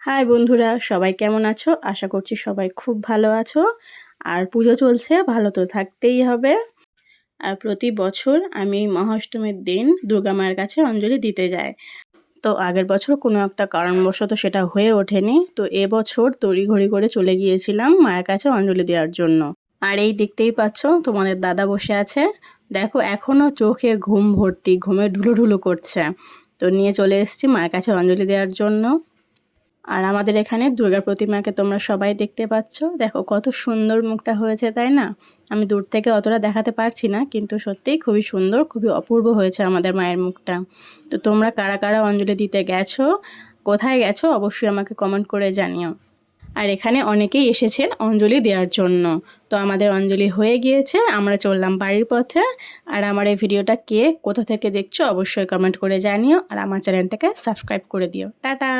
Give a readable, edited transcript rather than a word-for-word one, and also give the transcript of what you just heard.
High বন্ধুরা, সবাই কেমন আছো? আশা করছি সবাই খুব ভালো আছো। আর পুজো চলছে, ভালো তো থাকতেই হবে। আর প্রতি বছর আমি এই মহাষ্টমীর দিন দুর্গা মায়ের কাছে অঞ্জলি দিতে যাই। তো আগের বছর কোনো একটা কারণবশত সেটা হয়ে ওঠেনি, তো এবছর তড়িঘড়ি করে চলে গিয়েছিলাম মায়ের কাছে অঞ্জলি দেওয়ার জন্য। আর এই দেখতেই পাচ্ছ তোমাদের দাদা বসে আছে, দেখো এখনও চোখে ঘুম ভর্তি, ঘুমে ঢুলু ঢুলু করছে। তো নিয়ে চলে এসেছি মায়ের কাছে অঞ্জলি দেওয়ার জন্য। আর আমাদের এখানে দুর্গা প্রতিমাকে তোমরা সবাই দেখতে পাচ্ছ, দেখো কত সুন্দর মুখটা হয়েছে, তাই না? আমি দূর থেকে অতটা দেখাতে পারছি না, কিন্তু সত্যিই খুবই সুন্দর, খুবই অপূর্ব হয়েছে আমাদের মায়ের মুখটা। তো তোমরা কারা কারা অঞ্জলি দিতে গেছো, কোথায় গেছো, অবশ্যই আমাকে কমেন্ট করে জানিও। আর এখানে অনেকেই এসেছেন অঞ্জলি দেওয়ার জন্য। তো আমাদের অঞ্জলি হয়ে গিয়েছে, আমরা চললাম বাড়ির পথে। আর আমার এই ভিডিওটা কে কোথা থেকে দেখছো অবশ্যই কমেন্ট করে জানিও, আর আমার চ্যানেলটাকে সাবস্ক্রাইব করে দিও। টাটা।